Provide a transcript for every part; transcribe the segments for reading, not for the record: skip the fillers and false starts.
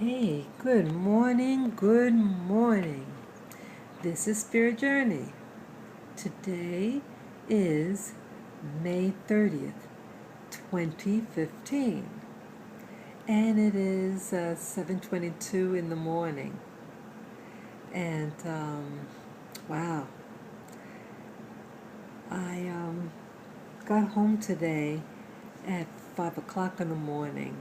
Hey, good morning, good morning. This is Spirit Journey. Today is May 30th, 2015, and it is 7:22 in the morning. And wow, I got home today at 5 o'clock in the morning.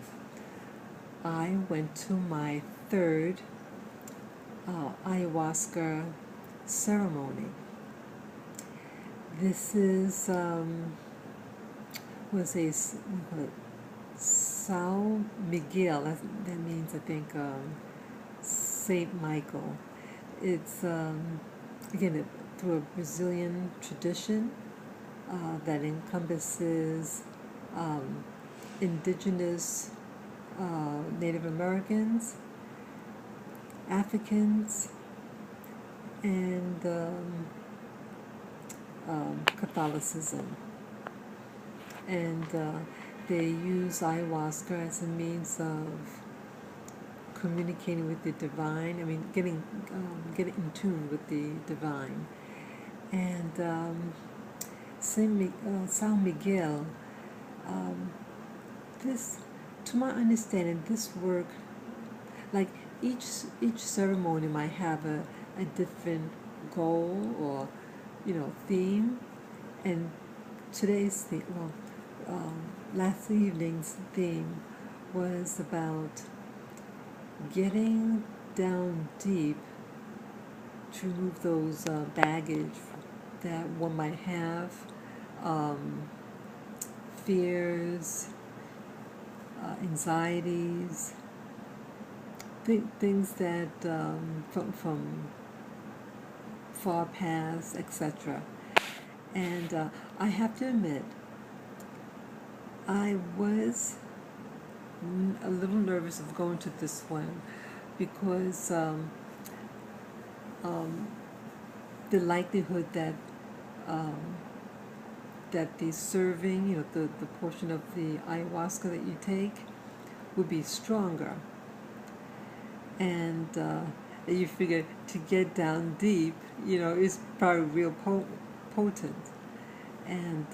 I went to my third Ayahuasca ceremony. This is was a São Miguel. That means, I think, Saint Michael. It's again through a Brazilian tradition that encompasses indigenous Native Americans, Africans, and Catholicism. And they use ayahuasca as a means of communicating with the divine. I mean, getting in tune with the divine. And São Miguel, this, to my understanding, this work, like each ceremony might have a different goal or theme, and today's theme, last evening's theme was about getting down deep to remove those baggage that one might have, fears, anxieties, things that from far past, etc. And I have to admit, I was a little nervous of going to this one because the likelihood that that the serving, the portion of the ayahuasca that you take would be stronger. And you figure to get down deep, is probably real potent. And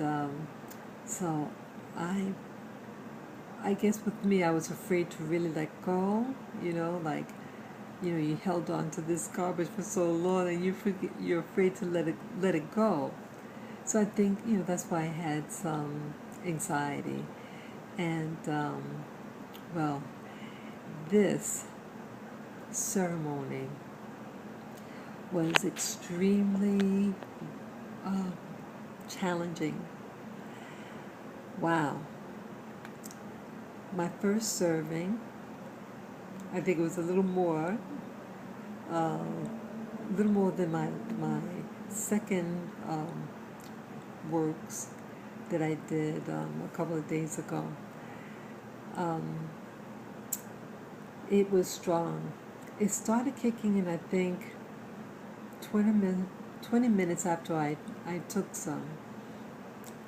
so I guess with me, I was afraid to really let go, you held on to this garbage for so long and you're afraid to let it go. So I think, that's why I had some anxiety. And, well, this ceremony was extremely challenging. Wow. My first serving, I think it was a little more than my second works that I did a couple of days ago. It was strong. It started kicking in, I think, 20 minutes after I took some,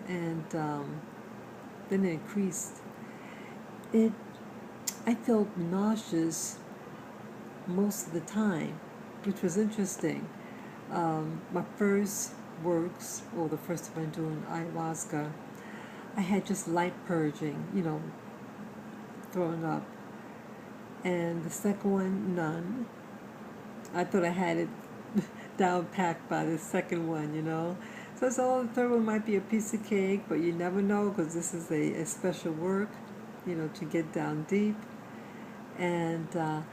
and then it increased. I felt nauseous most of the time, which was interesting. My first works, or the first time I'm doing ayahuasca, I had just light purging, throwing up. And the second one, none. I thought I had it down packed by the second one, So the third one might be a piece of cake, but you never know because this is a special work, to get down deep. And lo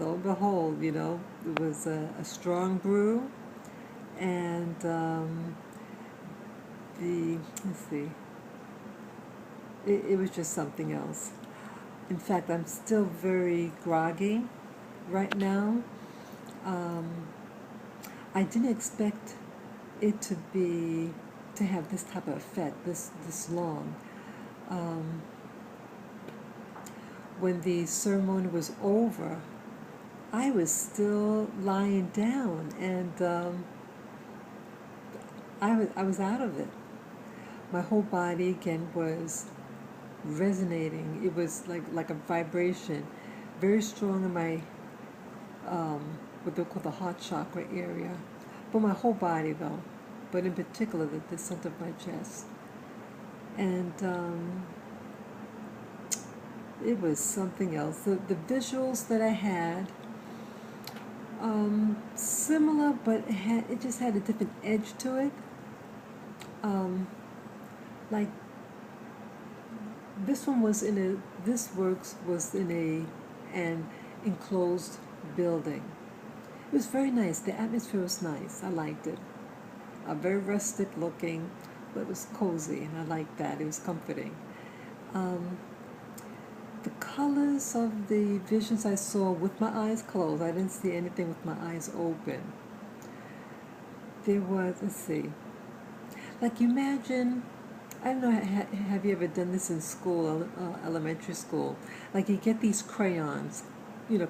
and behold, it was a strong brew. And let's see, it was just something else. In fact, I'm still very groggy right now. I didn't expect it to have this type of effect this long. When the ceremony was over, I was still lying down, and I was out of it. My whole body again was resonating. It was like a vibration, very strong in my what they call the heart chakra area, but my whole body though, but in particular the center of my chest. And it was something else. The visuals that I had, similar, but it just had a different edge to it. Like this one was this works was in an enclosed building. It was very nice. The atmosphere was nice. I liked it. Very rustic looking, but it was cozy, and I liked that. It was comforting. The colors of the visions I saw with my eyes closed, I didn't see anything with my eyes open. There was, let's see, like imagine, I don't know, have you ever done this in school, elementary school? Like you get these crayons,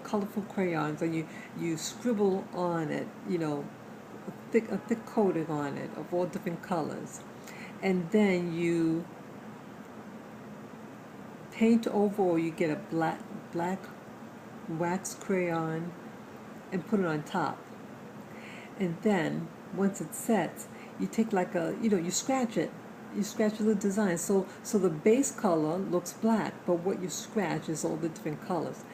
colorful crayons, and you scribble on it, a thick coating on it of all different colors. And then you paint over, or you get a black wax crayon and put it on top. And then once it sets, you take like you scratch it. You scratch a little design. So the base color looks black, but what you scratch is all the different colors.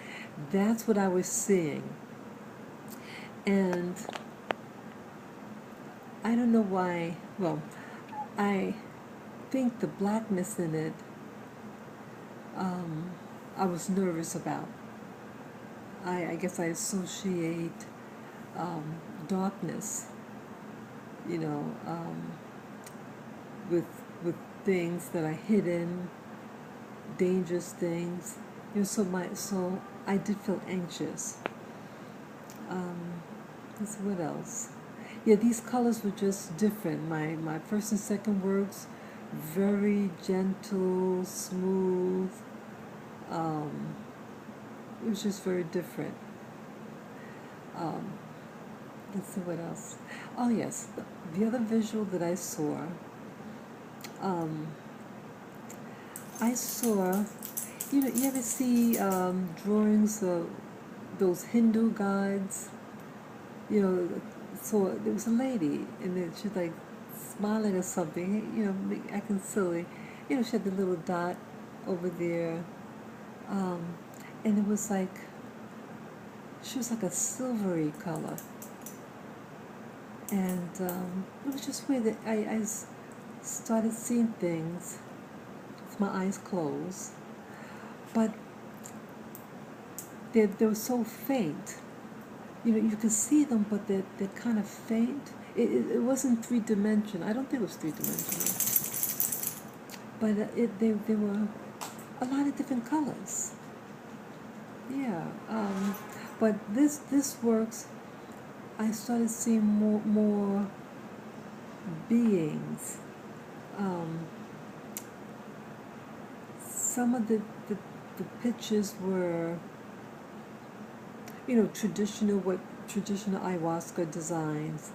That's what I was seeing. And I don't know why, well, I think the blackness in it, I was nervous about. I guess I associate darkness, with things that are hidden, dangerous things. So I did feel anxious. Let's see, what else? Yeah, these colors were just different. My first and second works, very gentle, smooth. It was just very different. Let's see what else. Oh yes, the other visual that I saw, you ever see drawings of those Hindu gods? So there was a lady, and then she's like smiling or something, acting silly. She had the little dot over there, and it was like, she was like a silvery color. And it was just weird that I started seeing things with my eyes closed, but they were so faint. You could see them, but they're kind of faint. It wasn't three-dimensional. I don't think it was three-dimensional. But they were a lot of different colors. Yeah. But this works. I started seeing more beings. Some of the pictures were, traditional ayahuasca designs.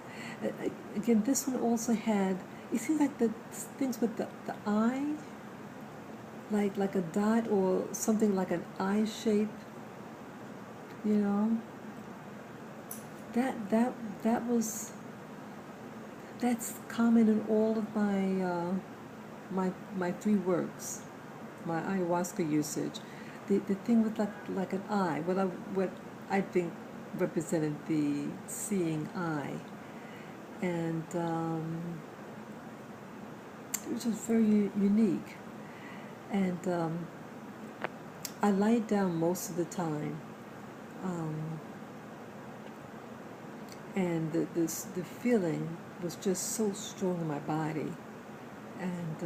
Again, this one also had, it seems like the things with the eye, like a dot or something like an eye shape, that's common in all of my three works, my ayahuasca usage. The thing with like an eye, what I think represented the seeing eye, and it was just very unique. And I lied down most of the time, and the feeling was just so strong in my body. And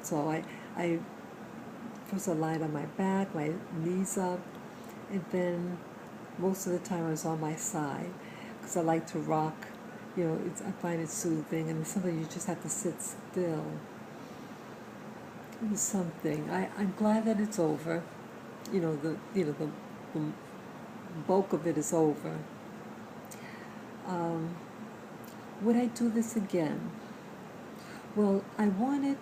so I first I lied on my back, my knees up, and then most of the time I was on my side, because I like to rock. I find it soothing, and sometimes you just have to sit still. It was something. I'm glad that it's over. The bulk of it is over. Would I do this again? Well, I wanted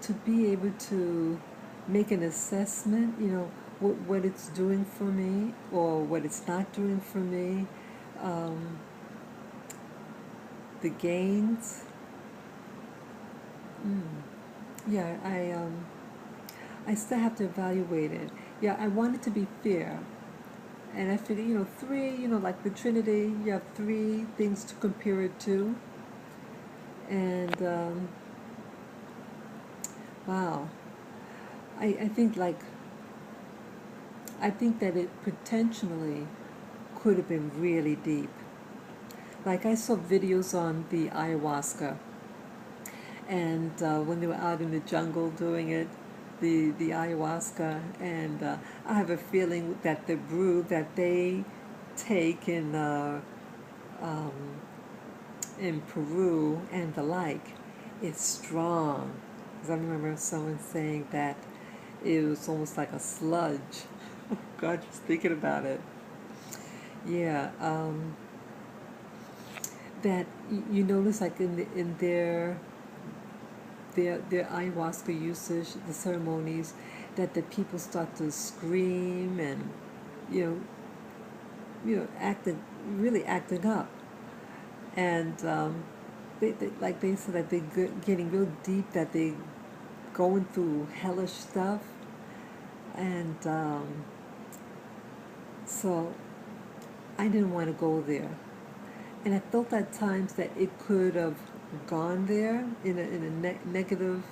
to be able to make an assessment, what it's doing for me or what it's not doing for me, um, the gains. Mm, yeah, I still have to evaluate it. Yeah, I want it to be fair. And I figure, three, like the Trinity, you have three things to compare it to. And, wow, I think I think that it potentially could have been really deep. Like I saw videos on the ayahuasca, and when they were out in the jungle doing it, the ayahuasca, and I have a feeling that the brew that they take um, in Peru and the like is strong. Because I remember someone saying that it was almost like a sludge. Oh God, just thinking about it. Yeah, that you notice like in their ayahuasca usage, the ceremonies, that the people start to scream and you know acting really acting up, and they like they said that they're getting real deep, that they going through hellish stuff, and so I didn't want to go there, and I felt at times that it could have gone there in a negative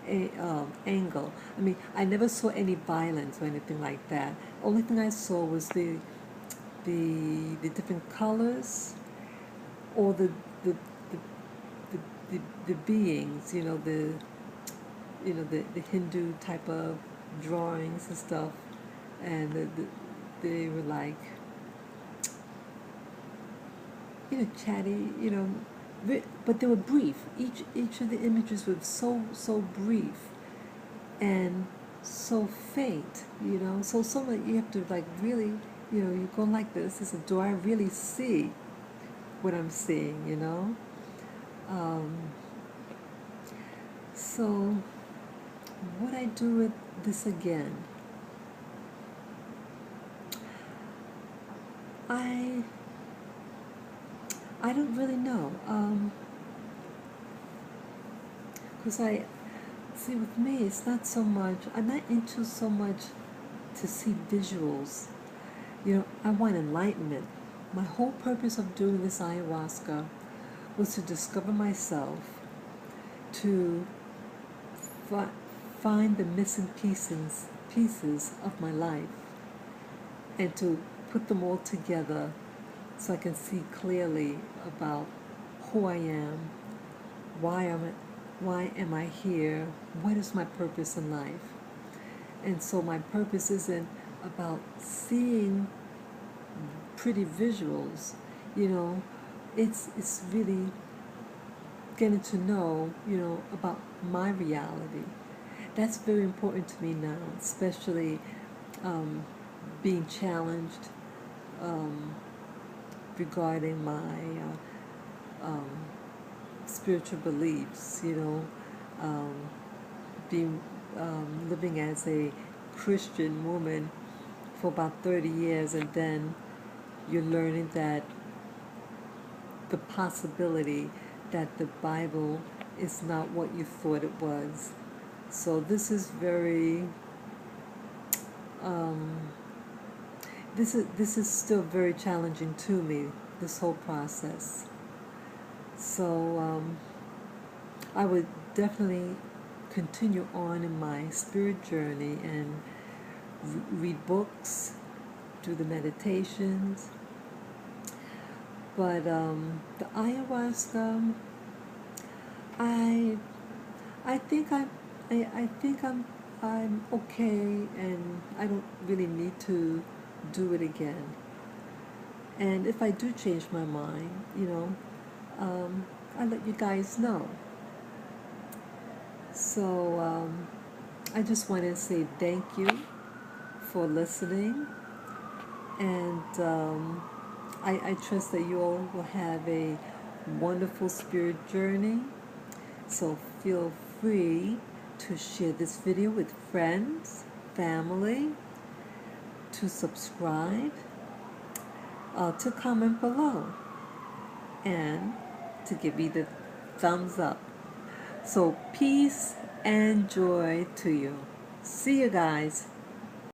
angle. I mean, I never saw any violence or anything like that. Only thing I saw was the different colors, or the, the beings, the Hindu type of drawings and stuff, and they were like, chatty, but they were brief. Each of the images was so brief and so faint, so that you have to like really, you go like this. Is do I really see what I'm seeing? Um, so would I do it this again? I I don't really know. Because I see, with me, it's not so much. I'm not into so much to see visuals. I want enlightenment. My whole purpose of doing this ayahuasca was to discover myself, to find the missing pieces of my life, and to put them all together so I can see clearly about who I am, why am I here, what is my purpose in life. And so my purpose isn't about seeing pretty visuals, it's really getting to know, about my reality. That's very important to me now, especially being challenged regarding my spiritual beliefs, being living as a Christian woman for about 30 years, and then you're learning that the possibility that the Bible is not what you thought it was. So this is very this is still very challenging to me, this whole process. So I would definitely continue on in my spirit journey and read books, do the meditations. But the ayahuasca, I I think I think I'm okay, and I don't really need to do it again. And if I do change my mind, I'll let you guys know. So I just want to say thank you for listening, and I trust that you all will have a wonderful spirit journey. So feel free to share this video with friends, family, to subscribe, to comment below, and to give me the thumbs up. So peace and joy to you. See you guys.